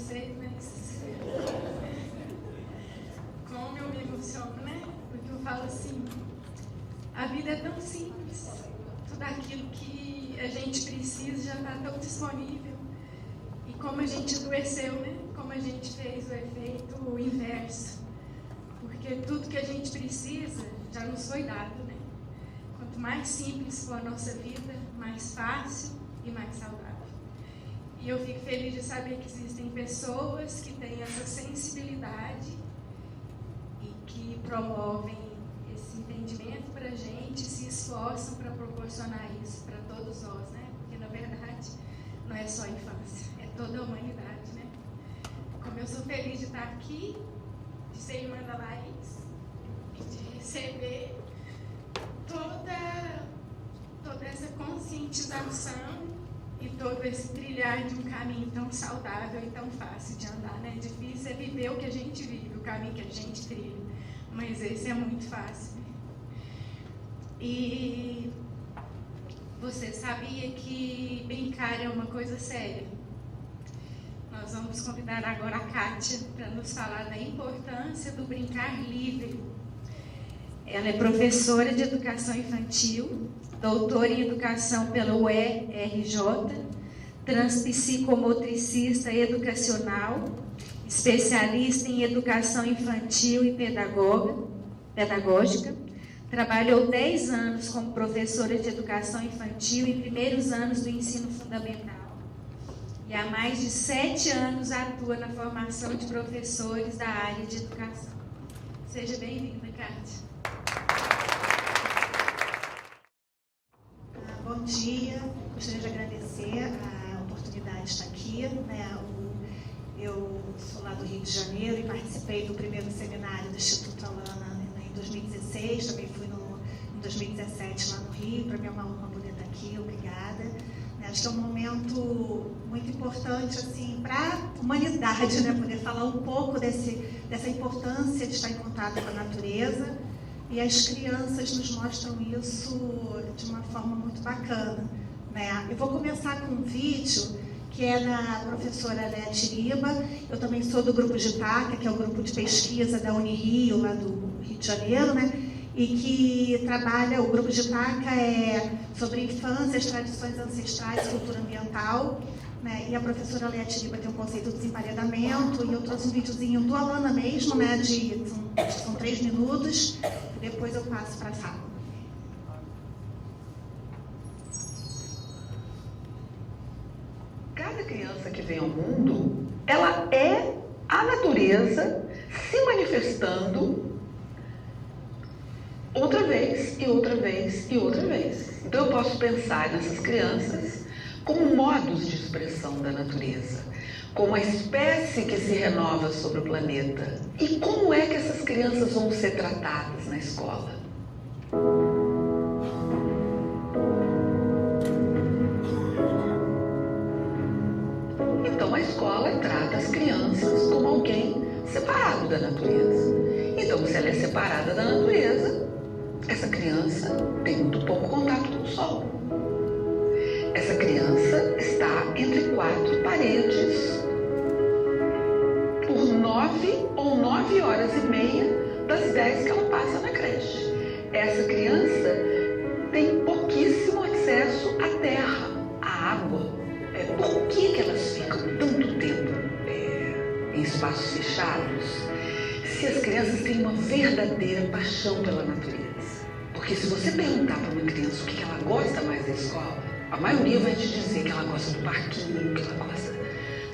vocês, mas como eu me emociono, né? Porque eu falo assim, a vida é tão simples, tudo aquilo que a gente precisa já está tão disponível. E como a gente adoeceu, né? Como a gente fez o efeito inverso. Porque tudo que a gente precisa já nos foi dado, né? Quanto mais simples for a nossa vida, mais fácil e mais saudável. E eu fico feliz de saber que existem pessoas que têm essa sensibilidade e que promovem esse entendimento para a gente, se esforçam para proporcionar isso para todos nós, né? Porque, na verdade, não é só a infância, é toda a humanidade, né? Como eu sou feliz de estar aqui, de ser irmã da Laís, e de receber toda essa conscientização e todo esse trilhar de um caminho tão saudável e tão fácil de andar, né? Difícil é viver o que a gente vive, o caminho que a gente trilha, mas esse é muito fácil, né? E você sabia que brincar é uma coisa séria? Nós vamos convidar agora a Kátia para nos falar da importância do brincar livre. Ela é professora de educação infantil, doutora em educação pela UERJ, transpsicomotricista educacional, especialista em educação infantil e pedagógica. Trabalhou 10 anos como professora de educação infantil em primeiros anos do ensino fundamental. E há mais de 7 anos atua na formação de professores da área de educação. Seja bem-vinda, Kátia. Bom dia, gostaria de agradecer a oportunidade de estar aqui, né? Eu sou lá do Rio de Janeiro e participei do primeiro seminário do Instituto Alana em 2016, também fui em 2017 lá no Rio. Para mim é uma honra poder estar aqui, obrigada. Acho que é um momento muito importante assim, para a humanidade, né? Poder falar um pouco dessa importância de estar em contato com a natureza. E as crianças nos mostram isso de uma forma muito bacana, né? Eu vou começar com um vídeo que é da professora Léa Tiriba. Eu também sou do grupo de Itaca, que é o grupo de pesquisa da Unirio, lá do Rio de Janeiro, né? E que trabalha, o grupo de Itaca é sobre infância, tradições ancestrais e cultura ambiental, né? E a professora Léa Tiriba tem um conceito de desemparedamento, e eu trouxe um videozinho do Alana mesmo, né? São 3 minutos, e depois eu passo para a sala. Cada criança que vem ao mundo, ela é a natureza se manifestando outra vez, e outra vez, e outra vez. Então eu posso pensar nessas crianças como modos de expressão da natureza, como a espécie que se renova sobre o planeta. E como é que essas crianças vão ser tratadas na escola? Então a escola trata as crianças como alguém separado da natureza. Então, se ela é separada da natureza, essa criança tem muito pouco contato com o sol. Essa criança está entre 4 paredes por 9 ou 9 horas e meia das 10 que ela passa na creche. Essa criança tem pouquíssimo acesso à terra, à água. Por que elas ficam tanto tempo em espaços fechados, se as crianças têm uma verdadeira paixão pela natureza? Porque se você perguntar para uma criança o que ela gosta mais da escola, a maioria vai te dizer que ela gosta do parquinho, que ela gosta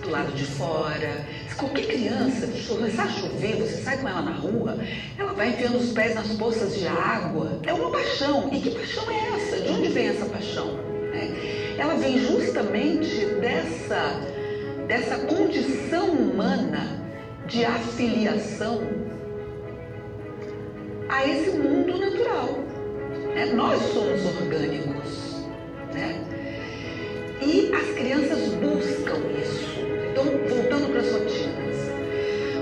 do lado de fora. Se qualquer criança começar a chover, você sai com ela na rua, ela vai enfiando os pés nas poças de água. É uma paixão. E que paixão é essa? De onde vem essa paixão? Ela vem justamente dessa condição humana de afiliação a esse mundo natural. Nós somos orgânicos, né? E as crianças buscam isso. Então, voltando para as rotinas,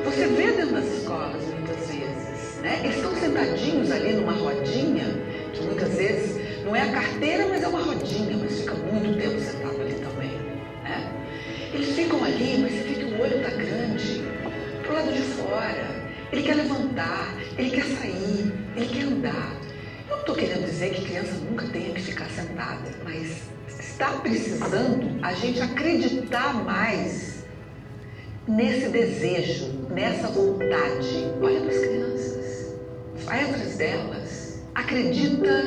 você vê dentro das escolas muitas vezes, né? Eles estão sentadinhos ali numa rodinha, que muitas vezes não é a carteira, mas é uma rodinha, mas fica muito tempo sentado ali também, né? Eles ficam ali, mas você vê que o olho está grande. ambiente, para o lado de fora. Ele quer levantar, ele quer sair, ele quer andar. Eu não estou querendo dizer que criança nunca tenha que ficar sentada, mas está precisando a gente acreditar mais nesse desejo, nessa vontade. Olha para as crianças, vai atrás delas, acredita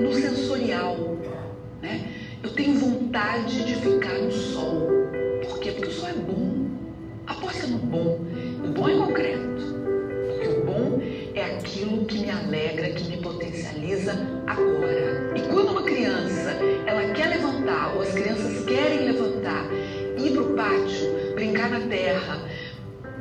no sensorial, né? Eu tenho vontade de ficar no sol. Por quê? Porque o sol é bom. Aposta no bom. O bom é concreto. Porque o bom é aquilo que me alegra, que me potencializa agora. E quando uma criança, ela quer levantar, ou as crianças querem levantar, ir para o pátio, brincar na terra,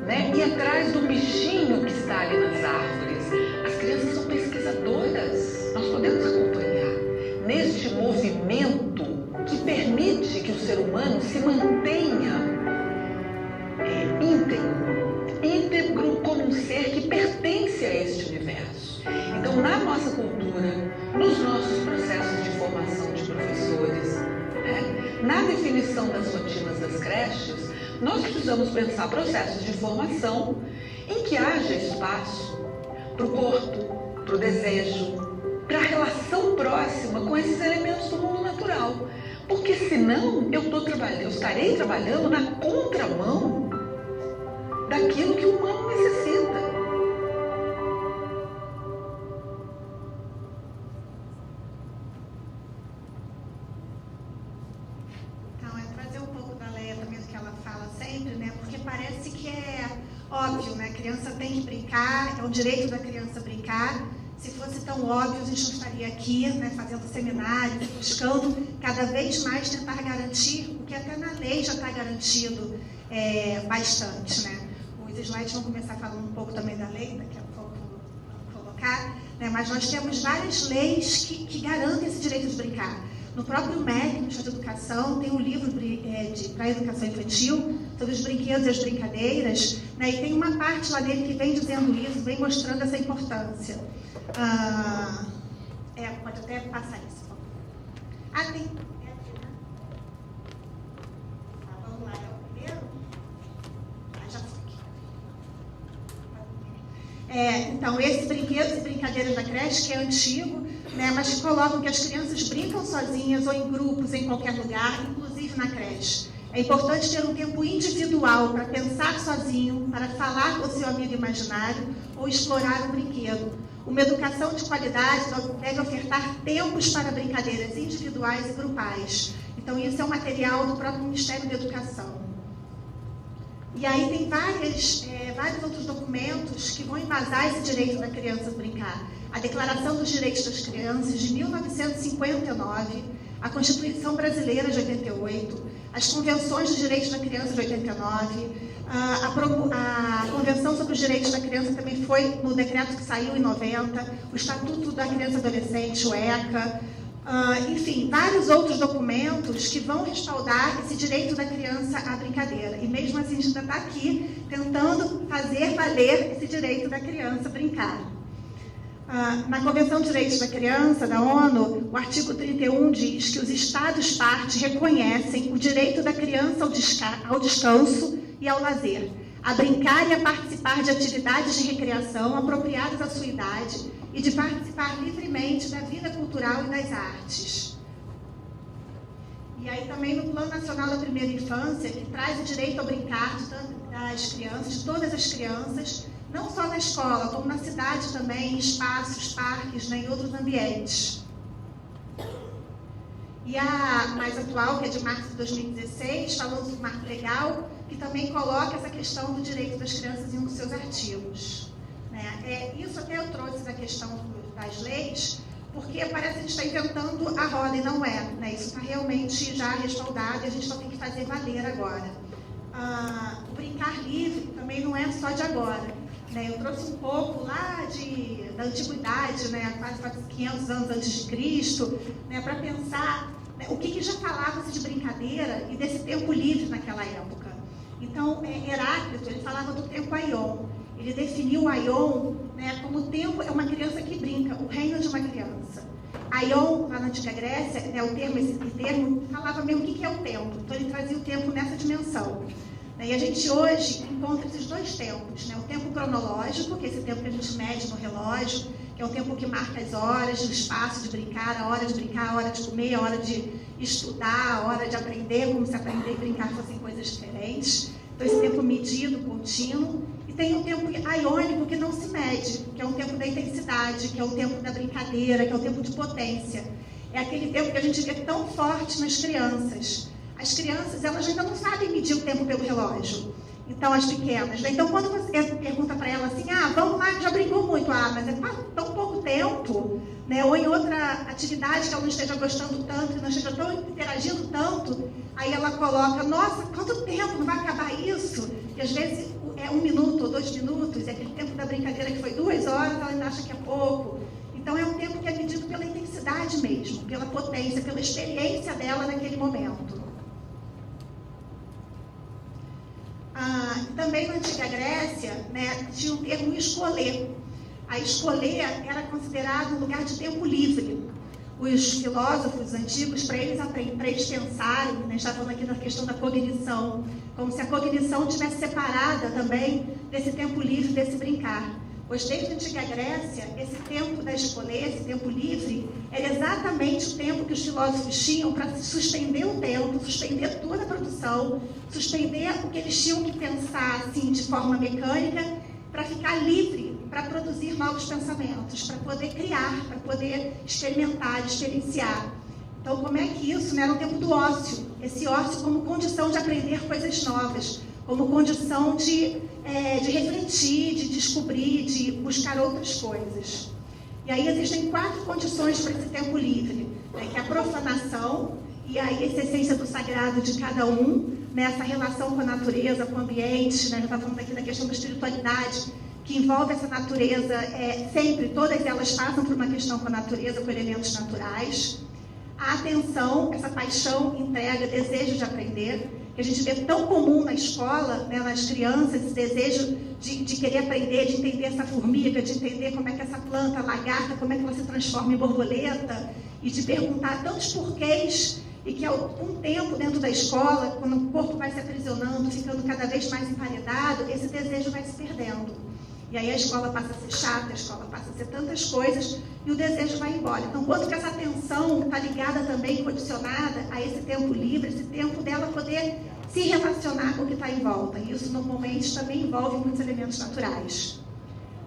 né? Ir atrás do bichinho que está ali nas árvores. As crianças são pesquisadoras. Nós podemos acompanhar neste movimento que permite que o ser humano se mantenha íntegro como um ser que pertence a este universo. Então, na nossa cultura, nos nossos processos de formação de professores, né, na definição das rotinas das creches, nós precisamos pensar processos de formação em que haja espaço para o corpo, para o desejo, para a relação próxima com esses elementos do mundo natural. Porque senão eu estarei trabalhando na contramão daquilo que o humano necessita. Então, trazer um pouco da Leia também do que ela fala sempre, né? Porque parece que é óbvio, né? A criança tem que brincar, é o direito da criança brincar. Se fosse tão óbvio, a gente não estaria aqui, né, fazendo seminários, buscando cada vez mais tentar garantir o que até na lei já está garantido bastante, né? Os slides vão começar falando um pouco também da lei, daqui a pouco vamos colocar, né? Mas nós temos várias leis que garantem esse direito de brincar. No próprio MEC, no Estado de Educação, tem um livro para a educação infantil sobre os brinquedos e as brincadeiras, né? E tem uma parte lá dele que vem dizendo isso, vem mostrando essa importância. Pode até passar isso. Tem. É aqui, né? Vamos lá, é o primeiro? Já foi. Então, esses brinquedos e brincadeiras da creche, que é antigo, né, mas que colocam que as crianças brincam sozinhas ou em grupos, em qualquer lugar, inclusive na creche. É importante ter um tempo individual para pensar sozinho, para falar com o seu amigo imaginário ou explorar um brinquedo. Uma educação de qualidade deve ofertar tempos para brincadeiras individuais e grupais. Então, isso é um material do próprio Ministério da Educação. E aí tem vários outros documentos que vão embasar esse direito da criança a brincar. A Declaração dos Direitos das Crianças, de 1959, a Constituição Brasileira, de 88, as Convenções dos Direitos da Criança, de 89, a Convenção sobre os Direitos da Criança também foi no decreto que saiu em 90, o Estatuto da Criança e Adolescente, o ECA, enfim, vários outros documentos que vão respaldar esse direito da criança à brincadeira. E mesmo assim a gente ainda está aqui tentando fazer valer esse direito da criança a brincar. Na Convenção dos Direitos da Criança, da ONU, o artigo 31 diz que os Estados-partes reconhecem o direito da criança ao descanso e ao lazer, a brincar e a participar de atividades de recreação apropriadas à sua idade e de participar livremente da vida cultural e das artes. E aí também no Plano Nacional da Primeira Infância, que traz o direito ao brincar das crianças, de todas as crianças, não só na escola, como na cidade também, em espaços, parques, né, em outros ambientes. E a mais atual, que é de março de 2016, falando do marco legal, que também coloca essa questão do direito das crianças em um dos seus artigos. Isso até eu trouxe da questão das leis, porque parece que a gente está inventando a roda e não é. Né? Isso está realmente já respaldado e a gente só tem que fazer valer agora. O brincar livre também não é só de agora. Né? Eu trouxe um pouco lá da antiguidade, né? Quase 500 anos antes de Cristo, né? Para pensar, né? O que já falava-se de brincadeira e desse tempo livre naquela época. Então, Heráclito, ele falava do tempo aion. Ele definiu o aion, né, como o tempo é uma criança que brinca, o reino de uma criança. Aion, lá na Antiga Grécia, né, esse termo falava mesmo o que é o tempo. Então, ele trazia o tempo nessa dimensão. E a gente hoje encontra esses dois tempos, né? O tempo cronológico, que é esse tempo que a gente mede no relógio, que é o tempo que marca as horas, o espaço de brincar, a hora de brincar, a hora de comer, a hora de estudar, a hora de aprender, como se aprender e brincar fossem coisas diferentes. Então, esse tempo medido, contínuo. E tem o tempo aiônico, que não se mede, que é o tempo da intensidade, que é o tempo da brincadeira, que é o tempo de potência. É aquele tempo que a gente vê tão forte nas crianças. As crianças, elas ainda não sabem medir o tempo pelo relógio. Então, as pequenas. Então, quando você pergunta para ela assim, vamos lá, que já brincou muito. Mas é tão pouco tempo, né? Ou em outra atividade que ela não esteja gostando tanto, que não esteja tão interagindo tanto, aí ela coloca, nossa, quanto tempo, não vai acabar isso? E às vezes é 1 minuto ou 2 minutos, e aquele tempo da brincadeira que foi 2 horas, ela ainda acha que é pouco. Então, é um tempo que é medido pela intensidade mesmo, pela potência, pela experiência dela naquele momento. Também na Antiga Grécia, né, tinha o termo escolher. A escolher era considerado um lugar de tempo livre. Os filósofos antigos, para eles pensarem, né, a gente está falando aqui da questão da cognição, como se a cognição estivesse separada também desse tempo livre, desse brincar. Pois desde a Antiga Grécia, esse tempo da escolher, esse tempo livre, era exatamente o tempo que os filósofos tinham para suspender o tempo, suspender toda a produção, suspender o que eles tinham que pensar assim, de forma mecânica, para ficar livre, para produzir novos pensamentos, para poder criar, para poder experimentar, experienciar. Então, como é que isso, né, era o tempo do ócio? Esse ócio como condição de aprender coisas novas, como condição de refletir, de descobrir, de buscar outras coisas. E aí existem 4 condições para esse tempo livre, né, que é a profanação, e aí essa essência do sagrado de cada um, né, essa relação com a natureza, com o ambiente, né, a gente está falando aqui da questão da espiritualidade, que envolve essa natureza, sempre, todas elas passam por uma questão com a natureza, com elementos naturais. A atenção, essa paixão, entrega, desejo de aprender, que a gente vê tão comum na escola, né, nas crianças, esse desejo de querer aprender, de entender essa formiga, de entender como é que essa planta, a lagarta, como é que ela se transforma em borboleta, e de perguntar tantos porquês, e que algum tempo dentro da escola, quando o corpo vai se aprisionando, ficando cada vez mais emparedado, esse desejo vai se perdendo. E aí a escola passa a ser chata, a escola passa a ser tantas coisas, e o desejo vai embora. Então, quanto que essa atenção está ligada também, condicionada a esse tempo livre, esse tempo dela poder se relacionar com o que está em volta. E isso, normalmente, também envolve muitos elementos naturais.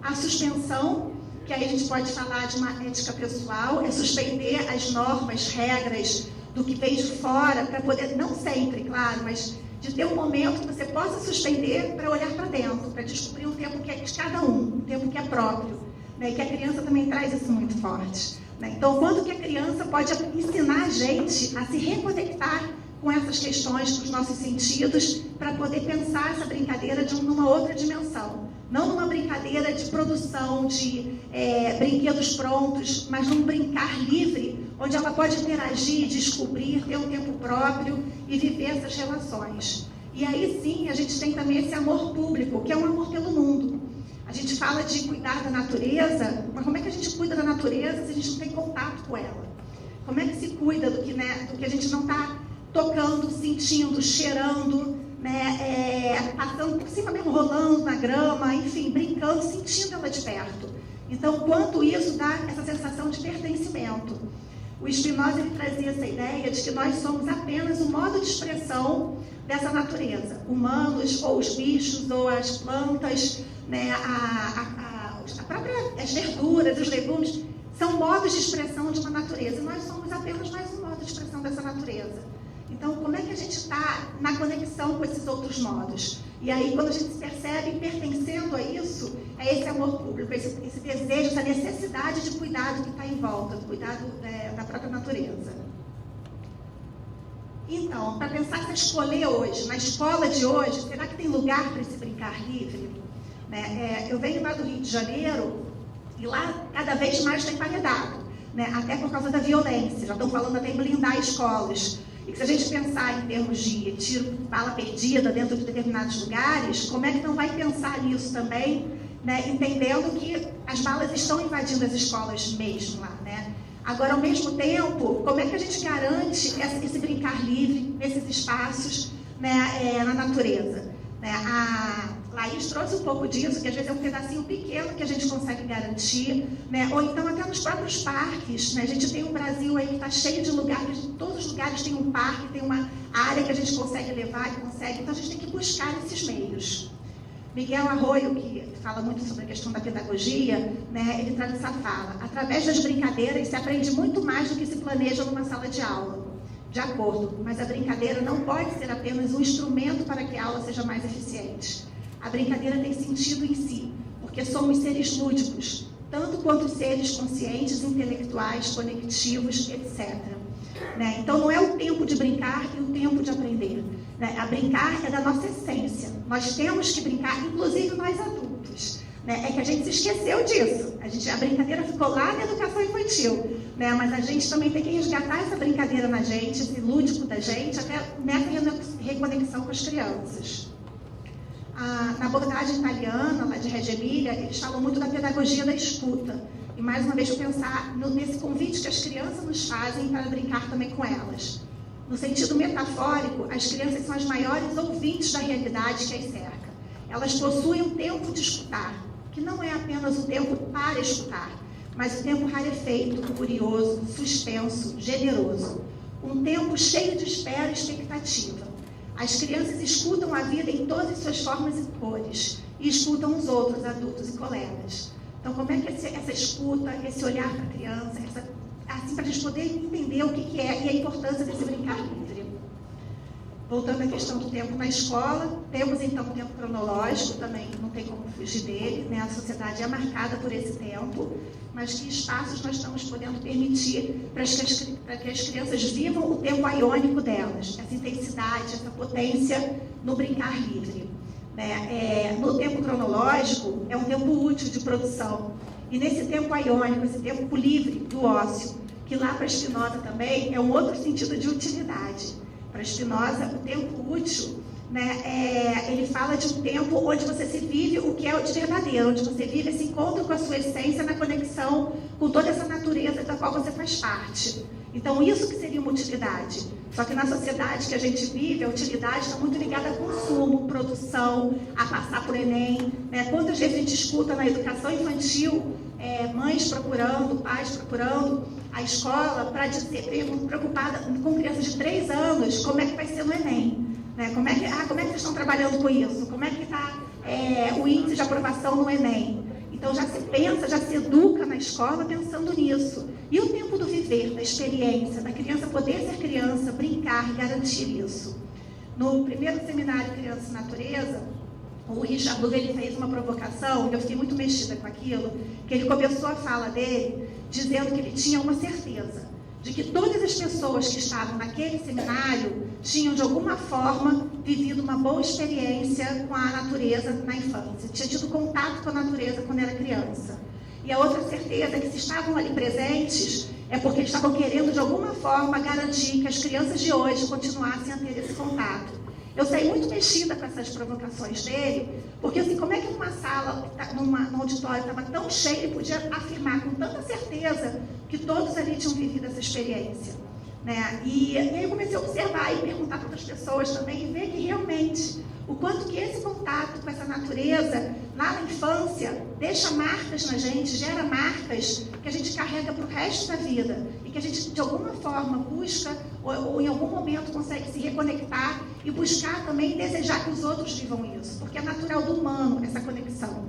A suspensão, que aí a gente pode falar de uma ética pessoal, é suspender as normas, regras do que vem de fora, para poder, não sempre, claro, mas de ter um momento que você possa suspender para olhar para dentro, para descobrir um tempo que é de cada um tempo que é próprio, né? E que a criança também traz isso muito forte, né? Então, quando que a criança pode ensinar a gente a se reconectar com essas questões, com os nossos sentidos, para poder pensar essa brincadeira numa outra dimensão. Não numa brincadeira de produção de brinquedos prontos, mas num brincar livre, onde ela pode interagir, descobrir, ter um tempo próprio e viver essas relações. E aí sim, a gente tem também esse amor público, que é um amor pelo mundo. A gente fala de cuidar da natureza, mas como é que a gente cuida da natureza se a gente não tem contato com ela? Como é que se cuida do que a gente não está tocando, sentindo, cheirando, né, passando por cima mesmo, rolando na grama, enfim, brincando, sentindo ela de perto. Então, quanto isso dá essa sensação de pertencimento. O Spinoza, ele trazia essa ideia de que nós somos apenas um modo de expressão dessa natureza. Humanos, ou os bichos, ou as plantas, né, as verduras, os legumes, são modos de expressão de uma natureza. E nós somos apenas mais um modo de expressão dessa natureza. Então, como é que a gente está na conexão com esses outros modos? E aí, quando a gente se percebe pertencendo a isso, é esse amor público, esse desejo, essa necessidade de cuidado que está em volta, do cuidado da própria natureza. Então, para pensar se escolher hoje, na escola de hoje, será que tem lugar para esse brincar livre? Né? Eu venho lá do Rio de Janeiro, e lá cada vez mais tem paredado, né? Até por causa da violência, já estão falando até em blindar escolas. E que se a gente pensar em termos de tiro, bala perdida dentro de determinados lugares, como é que não vai pensar nisso também, né? Entendendo que as balas estão invadindo as escolas mesmo lá, né? Agora, ao mesmo tempo, como é que a gente garante esse brincar livre nesses espaços, né, na natureza? Né? A Laís trouxe um pouco disso, que às vezes é um pedacinho pequeno que a gente consegue garantir, né? Ou então até nos próprios parques, né? A gente tem um Brasil aí que está cheio de lugares, todos os lugares tem um parque, tem uma área que a gente consegue levar, que consegue, então a gente tem que buscar esses meios. Miguel Arroio, que fala muito sobre a questão da pedagogia, né? Ele traz essa fala: através das brincadeiras se aprende muito mais do que se planeja numa sala de aula. De acordo, mas a brincadeira não pode ser apenas um instrumento para que a aula seja mais eficiente. A brincadeira tem sentido em si, porque somos seres lúdicos, tanto quanto seres conscientes, intelectuais, conectivos, etc. Né? Então não é o tempo de brincar e o tempo de aprender. Né? A brincar é da nossa essência. Nós temos que brincar, inclusive nós adultos. Né? É que a gente se esqueceu disso. A brincadeira ficou lá na educação infantil. Né? Mas a gente também tem que resgatar essa brincadeira na gente, esse lúdico da gente, até nessa reconexão com as crianças. Na abordagem italiana, lá de Reggio Emília, eles falam muito da pedagogia da escuta. E mais uma vez eu pensar nesse convite que as crianças nos fazem para brincar também com elas. No sentido metafórico, as crianças são as maiores ouvintes da realidade que as cerca. Elas possuem um tempo de escutar, que não é apenas o tempo para escutar, mas o tempo rarefeito, curioso, suspenso, generoso. Um tempo cheio de espera e expectativa. As crianças escutam a vida em todas as suas formas e cores, e escutam os outros, adultos e colegas. Então, como é que essa escuta, esse olhar para a criança, assim, para a gente poder entender o que é e a importância desse brincar livre. Voltando à questão do tempo na escola, temos então o tempo cronológico, também não tem como fugir dele, né? A sociedade é marcada por esse tempo, mas que espaços nós estamos podendo permitir para que as crianças vivam o tempo aiônico delas, essa intensidade, essa potência no brincar livre. Né? No tempo cronológico, é um tempo útil de produção, e nesse tempo aiônico, esse tempo livre do ócio, que lá para Spinoza também é um outro sentido de utilidade. Para Spinoza, o tempo útil, né, ele fala de um tempo onde você se vive o que é de verdadeiro, onde você vive esse encontro com a sua essência na conexão com toda essa natureza da qual você faz parte. Então, isso que seria uma utilidade. Só que na sociedade que a gente vive, a utilidade está muito ligada a consumo, produção, a passar por Enem. Né? Quantas vezes a gente escuta na educação infantil, mães procurando, pais procurando a escola para dizer, preocupada com crianças de 3 anos, como é que vai ser no Enem? Né? Como é que vocês estão trabalhando com isso? Como é que está o índice de aprovação no Enem? Então já se pensa, já se educa na escola pensando nisso. E o tempo do viver, da experiência, da criança poder ser criança, brincar e garantir isso. No primeiro seminário Criança e Natureza, o Richard Louv, ele fez uma provocação, e eu fiquei muito mexida com aquilo, que ele começou a fala dele dizendo que ele tinha uma certeza de que todas as pessoas que estavam naquele seminário tinham, de alguma forma, vivido uma boa experiência com a natureza na infância, tinha tido contato com a natureza quando era criança. E a outra certeza é que se estavam ali presentes, é porque eles estavam querendo, de alguma forma, garantir que as crianças de hoje continuassem a ter esse contato. Eu saí muito mexida com essas provocações dele, porque assim, como é que numa sala, num auditório estava tão cheio, ele podia afirmar com tanta certeza que todos ali tinham vivido essa experiência. Né? E aí eu comecei a observar e perguntar para outras pessoas também, e ver que realmente, o quanto que esse contato com essa natureza, lá na infância, deixa marcas na gente, gera marcas que a gente carrega para o resto da vida, e que a gente, de alguma forma, busca, ou em algum momento consegue se reconectar, e buscar também desejar que os outros vivam isso, porque é natural do humano essa conexão.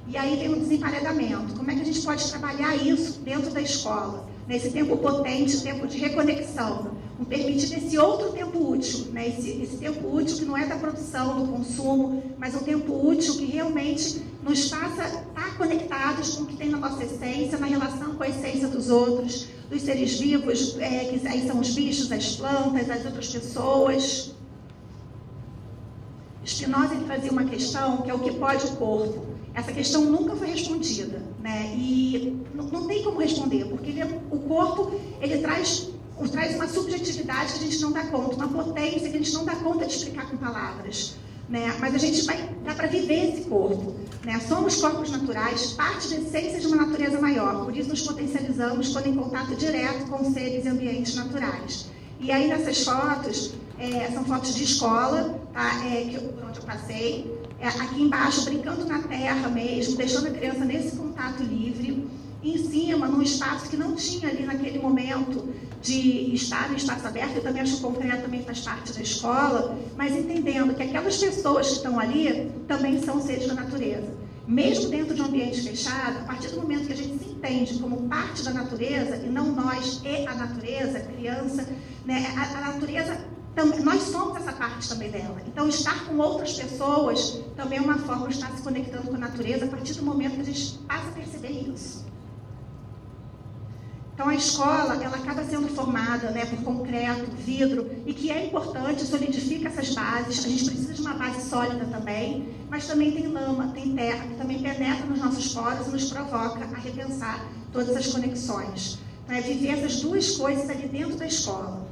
E aí vem o desemparedamento. Como é que a gente pode trabalhar isso dentro da escola? Nesse tempo potente, tempo de reconexão, permitindo esse outro tempo útil, né? esse tempo útil que não é da produção, do consumo, mas um tempo útil que realmente nos faça estar conectados com o que tem na nossa essência, na relação com a essência dos outros, dos seres vivos, que aí são os bichos, as plantas, as outras pessoas. Spinoza trazia uma questão que é o que pode o corpo. Essa questão nunca foi respondida, né? E não tem como responder, porque o corpo ele traz uma subjetividade que a gente não dá conta, uma potência que a gente não dá conta de explicar com palavras. Né? Mas a gente dá para viver esse corpo. Né? Somos corpos naturais, parte da essência de uma natureza maior, por isso nos potencializamos quando em contato direto com seres e ambientes naturais. E aí nessas fotos, são fotos de escola, tá? Por onde eu passei. Aqui embaixo, brincando na terra mesmo, deixando a criança nesse contato livre. Em cima, num espaço que não tinha ali naquele momento de estar no espaço aberto, eu também acho que o concreto também faz parte da escola, mas entendendo que aquelas pessoas que estão ali também são seres da natureza. Mesmo dentro de um ambiente fechado, a partir do momento que a gente se entende como parte da natureza, e não nós e a natureza, a criança, né, a natureza, nós somos essa parte também dela. Então, estar com outras pessoas também é uma forma de estar se conectando com a natureza a partir do momento que a gente passa a perceber isso. Então, a escola, ela acaba sendo formada, né, por concreto, vidro, e que é importante, solidifica essas bases. A gente precisa de uma base sólida também, mas também tem lama, tem terra, que também penetra nos nossos poros e nos provoca a repensar todas as conexões. Então, é viver essas duas coisas ali dentro da escola.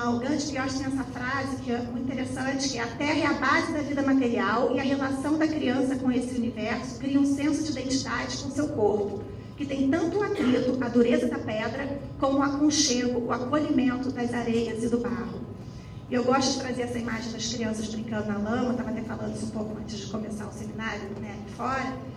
O Gandhi Piós tem essa frase que é muito interessante, que a terra é a base da vida material e a relação da criança com esse universo cria um senso de identidade com seu corpo, que tem tanto o atrito, a dureza da pedra, como o aconchego, o acolhimento das areias e do barro. E eu gosto de trazer essa imagem das crianças brincando na lama, estava até falando isso um pouco antes de começar o seminário, né, aqui fora,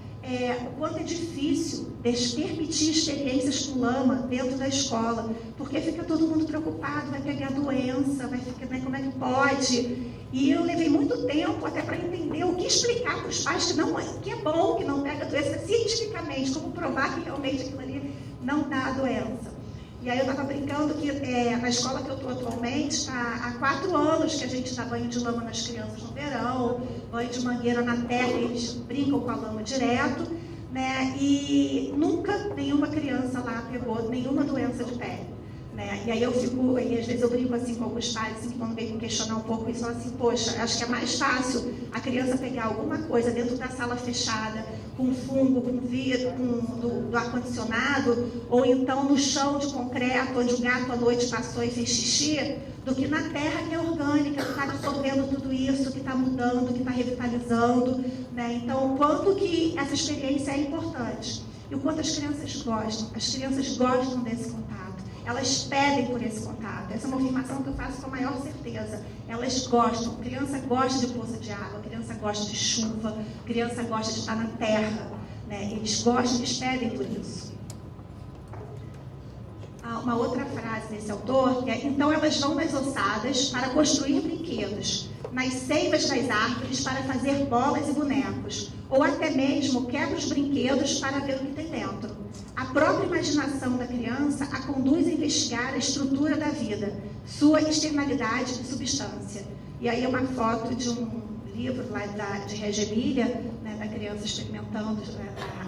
o quanto é difícil permitir experiências com lama dentro da escola, porque fica todo mundo preocupado, vai pegar doença, vai ficar, né, como é que pode? E eu levei muito tempo até para entender o que explicar para os pais que é bom que não pega doença cientificamente, como provar que realmente aquilo ali não dá doença. E aí eu estava brincando que na escola que eu estou atualmente, há 4 anos que a gente dá banho de lama nas crianças no verão, banho de mangueira na terra, eles brincam com a lama direto, né? E nunca nenhuma criança lá pegou nenhuma doença de pele. Né? E aí às vezes eu brinco assim com alguns pais, assim, quando vem me questionar um pouco, eles falam assim, poxa, acho que é mais fácil a criança pegar alguma coisa dentro da sala fechada, com fungo, com vidro, do ar-condicionado, ou então no chão de concreto, onde o gato à noite passou e fez xixi, do que na terra que é orgânica, que está absorvendo tudo isso, que está mudando, que está revitalizando. Né? Então, o quanto que essa experiência é importante e o quanto as crianças gostam. As crianças gostam desse contato. Elas pedem por esse contato. Essa é uma afirmação que eu faço com a maior certeza. Elas gostam. A criança gosta de poça de água, a criança gosta de chuva, a criança gosta de estar na terra. Né? Eles gostam, eles pedem por isso. Uma outra frase desse autor é: então elas vão nas ossadas para construir brinquedos, nas seivas das árvores para fazer bolas e bonecos, ou até mesmo quebra os brinquedos para ver o que tem dentro. A própria imaginação da criança a conduz a investigar a estrutura da vida, sua externalidade e substância. E aí é uma foto de um livro lá de Reggio Emilia, né, da criança experimentando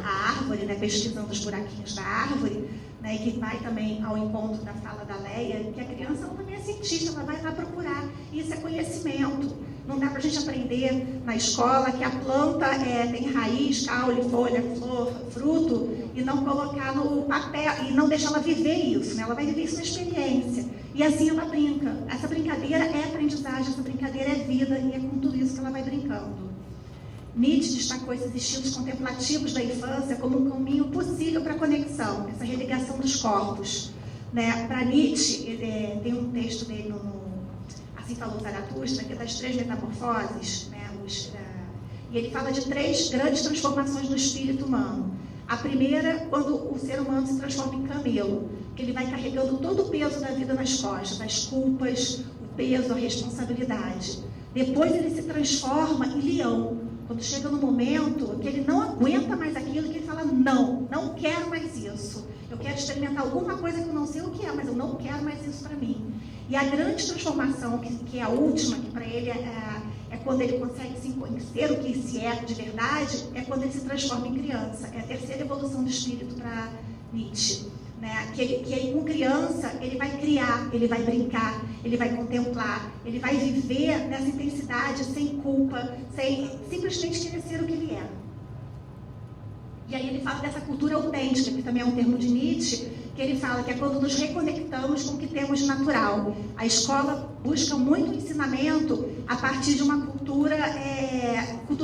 a árvore, né, pesquisando os buraquinhos da árvore, né, que vai também ao encontro da fala da Leia, que a criança ela também é cientista, ela vai lá procurar. Isso é conhecimento. Não dá para a gente aprender na escola que a planta tem raiz, caule, folha, flor, fruto, e não colocar no papel, e não deixar ela viver isso, né? Ela vai viver isso na experiência. E assim ela brinca. Essa brincadeira é aprendizagem, essa brincadeira é vida, e é com tudo isso que ela vai brincando. Nietzsche destacou esses instintos contemplativos da infância como um caminho possível para a conexão, essa religação dos corpos. Né? Para Nietzsche, tem um texto dele Assim Falou Zaratustra, que é das 3 metamorfoses, né? E ele fala de 3 grandes transformações do espírito humano. A primeira, quando o ser humano se transforma em camelo, que ele vai carregando todo o peso da vida nas costas, as culpas, o peso, a responsabilidade. Depois ele se transforma em leão, quando chega no momento que ele não aguenta mais aquilo, que ele fala, não quero mais isso. Eu quero experimentar alguma coisa que eu não sei o que é, mas eu não quero mais isso para mim. E a grande transformação, que é a última, que para ele é quando ele consegue ser o que se é de verdade, é quando ele se transforma em criança. É a terceira evolução do espírito para Nietzsche. Né? Que aí, com criança, ele vai criar, ele vai brincar, ele vai contemplar, ele vai viver nessa intensidade, sem culpa, sem simplesmente querer ser o que ele é. E aí ele fala dessa cultura autêntica, que também é um termo de Nietzsche, que ele fala que é quando nos reconectamos com o que temos de natural. A escola busca muito ensinamento a partir de uma cultura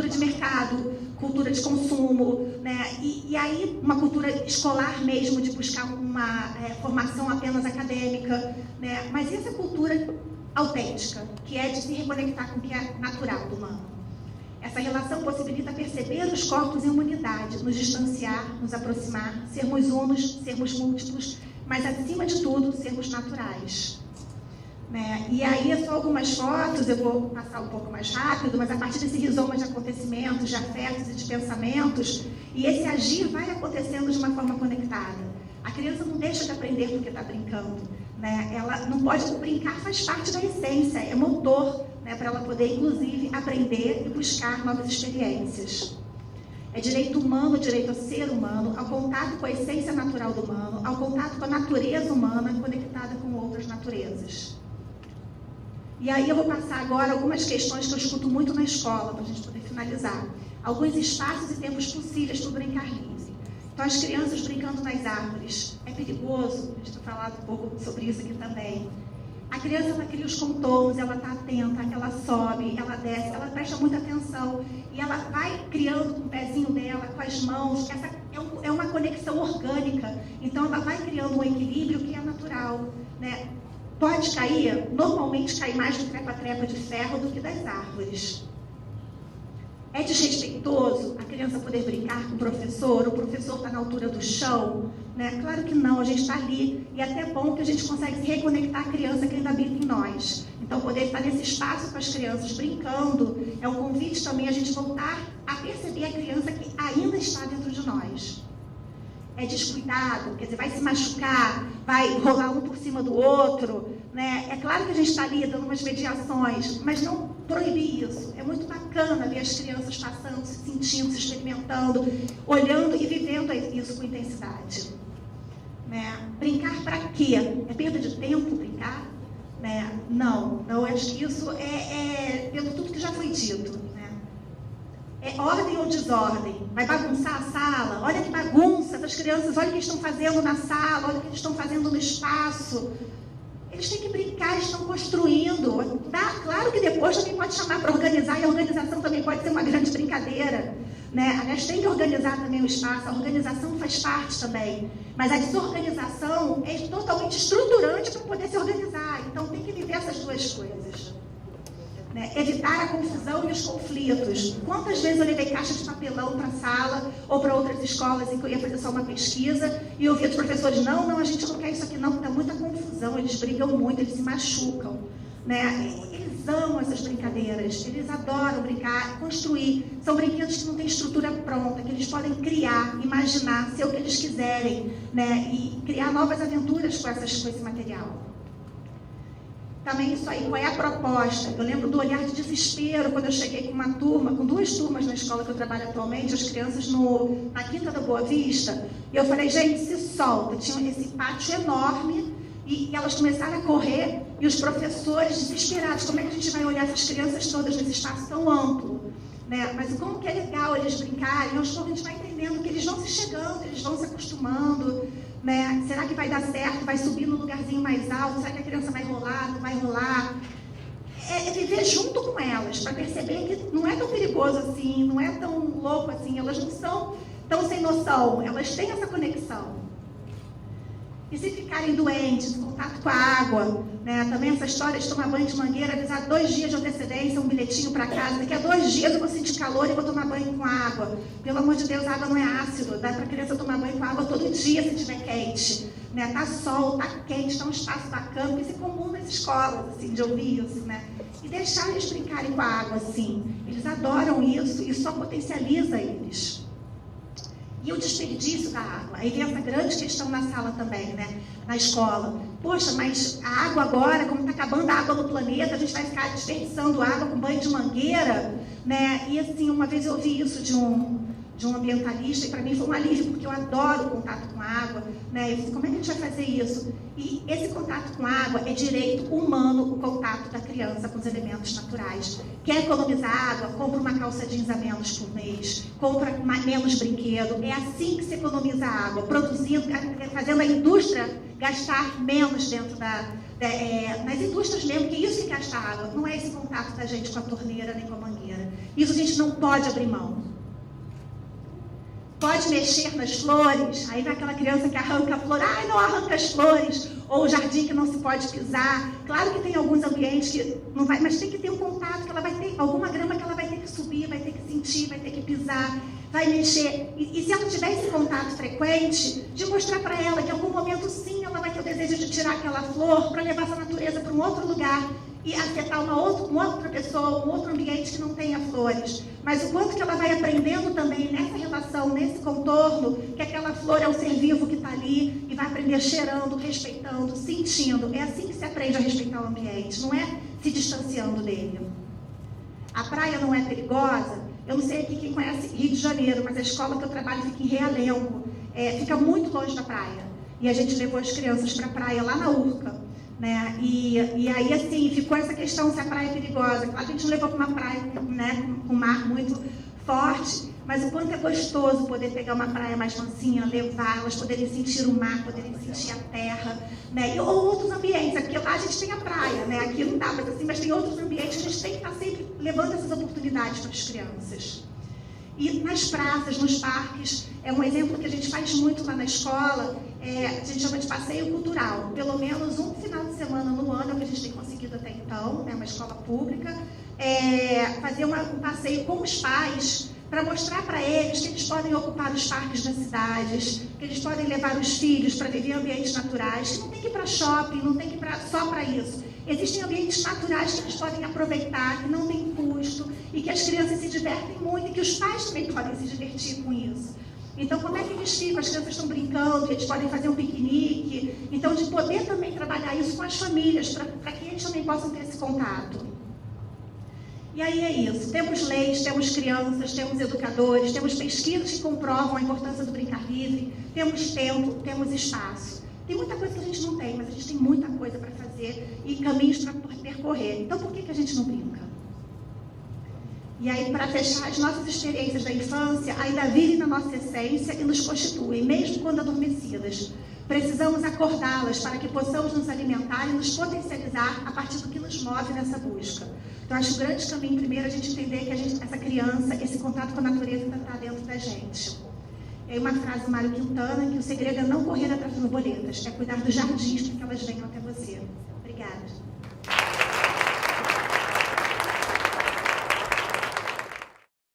de mercado, cultura de consumo, né? E aí uma cultura escolar mesmo, de buscar uma formação apenas acadêmica, né? Mas essa cultura autêntica, que é de se reconectar com o que é natural do humano. Essa relação possibilita perceber os corpos em humanidade, nos distanciar, nos aproximar, sermos unos, sermos múltiplos, mas acima de tudo, sermos naturais. Né? E aí, só algumas fotos, eu vou passar um pouco mais rápido, mas a partir desse rizoma de acontecimentos, de afetos e de pensamentos, e esse agir vai acontecendo de uma forma conectada. A criança não deixa de aprender porque está brincando. Né? Ela não pode brincar, faz parte da essência, é motor, né, para ela poder, inclusive, aprender e buscar novas experiências. É direito humano, direito ao ser humano, ao contato com a essência natural do humano, ao contato com a natureza humana conectada com outras naturezas. E aí eu vou passar agora algumas questões que eu escuto muito na escola, para a gente poder finalizar. Alguns espaços e tempos possíveis para o brincar livre. Então, as crianças brincando nas árvores. É perigoso, a gente vai falar um pouco sobre isso aqui também. A criança, ela cria os contornos, ela está atenta, ela sobe, ela desce, ela presta muita atenção. E ela vai criando com o pezinho dela, com as mãos. Essa é uma conexão orgânica. Então, ela vai criando um equilíbrio que é natural. Né? Pode cair, normalmente cai mais do trepa-trepa de ferro do que das árvores. É desrespeitoso a criança poder brincar com o professor está na altura do chão? Né? Claro que não, a gente está ali. E é até bom que a gente consegue se reconectar à criança que ainda habita em nós. Então, poder estar nesse espaço com as crianças brincando é um convite também a gente voltar a perceber a criança que ainda está dentro de nós. É descuidado, quer dizer, vai se machucar, vai rolar um por cima do outro, né? É claro que a gente está ali dando umas mediações, mas não proibir isso. É muito bacana ver as crianças passando, se sentindo, se experimentando, olhando e vivendo isso com intensidade. Né? Brincar para quê? É perda de tempo brincar? Né? Não, eu acho que isso é pelo tudo que já foi dito. É ordem ou desordem? Vai bagunçar a sala? Olha que bagunça das crianças, olha o que eles estão fazendo na sala, olha o que eles estão fazendo no espaço. Eles têm que brincar, eles estão construindo. Claro que depois também pode chamar para organizar, e a organização também pode ser uma grande brincadeira. Né? Aliás, tem que organizar também o espaço, a organização faz parte também. Mas a desorganização é totalmente estruturante para poder se organizar. Então tem que viver essas duas coisas. Né? Evitar a confusão e os conflitos. Quantas vezes eu levei caixa de papelão para a sala ou para outras escolas em que eu ia fazer só uma pesquisa e eu ouvia dos professores, não, a gente não quer isso aqui não, porque dá muita confusão, eles brigam muito, eles se machucam. Né? Eles amam essas brincadeiras, eles adoram brincar, construir. São brinquedos que não têm estrutura pronta, que eles podem criar, imaginar, ser o que eles quiserem, né? E criar novas aventuras com esse material. Também isso aí, qual é a proposta? Eu lembro do olhar de desespero quando eu cheguei com uma turma, com 2 turmas na escola que eu trabalho atualmente, as crianças na Quinta da Boa Vista, e eu falei, gente, se solta. Tinha esse pátio enorme e elas começaram a correr e os professores desesperados, como é que a gente vai olhar essas crianças todas nesse espaço tão amplo? Né? Mas como que é legal eles brincarem, aos poucos a gente vai entendendo que eles vão se chegando, eles vão se acostumando. Né? Será que vai dar certo? Vai subir no lugarzinho mais alto? Será que a criança vai rolar? Não vai rolar? É viver junto com elas, para perceber que não é tão perigoso assim, não é tão louco assim, elas não são tão sem noção, elas têm essa conexão. E se ficarem doentes, contato com a água, né? Também essa história de tomar banho de mangueira, avisar 2 dias de antecedência, um bilhetinho para casa, daqui a 2 dias eu vou sentir calor e vou tomar banho com água. Pelo amor de Deus, a água não é ácido, dá para a criança tomar banho com água todo dia se estiver quente. Né? Tá sol, tá quente, tá um espaço bacana, porque isso é comum nas escolas, assim, de ouvir isso, né? E deixar eles brincarem com a água, assim. Eles adoram isso e só potencializa eles. E o desperdício da água. Aí vem essa grande questão na sala também, né? Na escola. Poxa, mas a água agora, como está acabando a água no planeta, a gente vai ficar desperdiçando água com banho de mangueira, né? E assim, uma vez eu ouvi isso de de um ambientalista, e para mim foi um alívio, porque eu adoro o contato com a água, né? Eu disse, como é que a gente vai fazer isso? E esse contato com a água é direito humano, o contato da criança com os elementos naturais. Quer economizar água? Compra uma calça jeans a menos por mês, compra menos brinquedo. É assim que se economiza a água, produzindo, fazendo a indústria gastar menos dentro nas indústrias mesmo, que isso que gasta água. Não é esse contato da gente com a torneira nem com a mangueira. Isso a gente não pode abrir mão. Pode mexer nas flores, aí vai aquela criança que arranca a flor, ai, não arranca as flores, ou o jardim que não se pode pisar. Claro que tem alguns ambientes que não vai, mas tem que ter um contato, que ela vai ter alguma grama que ela vai ter que subir, vai ter que sentir, vai ter que pisar, vai mexer. E se ela tiver esse contato frequente, de mostrar para ela que em algum momento sim, ela vai ter o desejo de tirar aquela flor para levar essa natureza para um outro lugar e afetar uma outra pessoa, um outro ambiente que não tenha flores. Mas o quanto que ela vai aprendendo também nessa relação, nesse contorno, que aquela flor é um ser vivo que está ali e vai aprender cheirando, respeitando, sentindo. É assim que se aprende a respeitar o ambiente, não é se distanciando dele. A praia não é perigosa? Eu não sei aqui quem conhece Rio de Janeiro, mas a escola que eu trabalho fica em Realengo, fica muito longe da praia. E a gente levou as crianças para a praia lá na Urca. Né? E aí, assim, ficou essa questão se a praia é perigosa. Claro que a gente não levou para uma praia, né, com um mar muito forte, mas o quanto é gostoso poder pegar uma praia mais mansinha, levar elas, poderem sentir o mar, poderem sentir a terra, né? Ou outros ambientes, porque lá a gente tem a praia, né? Aqui não dá, mas tem outros ambientes que a gente tem que estar sempre levando essas oportunidades para as crianças. E nas praças, nos parques, é um exemplo que a gente faz muito lá na escola, a gente chama de passeio cultural. Pelo menos um final de semana no ano, é o que a gente tem conseguido até então, né, uma escola pública, fazer um passeio com os pais, para mostrar para eles que eles podem ocupar os parques das cidades, que eles podem levar os filhos para viver em ambientes naturais, que não tem que ir para shopping, não tem que ir só para isso. Existem ambientes naturais que eles podem aproveitar, que não tem custo, e que as crianças se divertem muito, e que os pais também podem se divertir com isso. Então, como é que eles ficam? As crianças estão brincando, eles podem fazer um piquenique. Então, de poder também trabalhar isso com as famílias, para que eles também possam ter esse contato. E aí é isso. Temos leis, temos crianças, temos educadores, temos pesquisas que comprovam a importância do brincar livre, temos tempo, temos espaço. Tem muita coisa que a gente não tem, mas a gente tem muita coisa para fazer e caminhos para percorrer. Então, por que a gente não brinca? E aí, para fechar, as nossas experiências da infância ainda vivem na nossa essência e nos constituem, mesmo quando adormecidas. Precisamos acordá-las para que possamos nos alimentar e nos potencializar a partir do que nos move nessa busca. Então, acho que o grande caminho, primeiro, é a gente entender que essa criança, esse contato com a natureza ainda está dentro da gente. E aí uma frase do Mário Quintana, que o segredo é não correr atrás das borboletas, é cuidar dos jardins para que elas venham até você. Obrigada.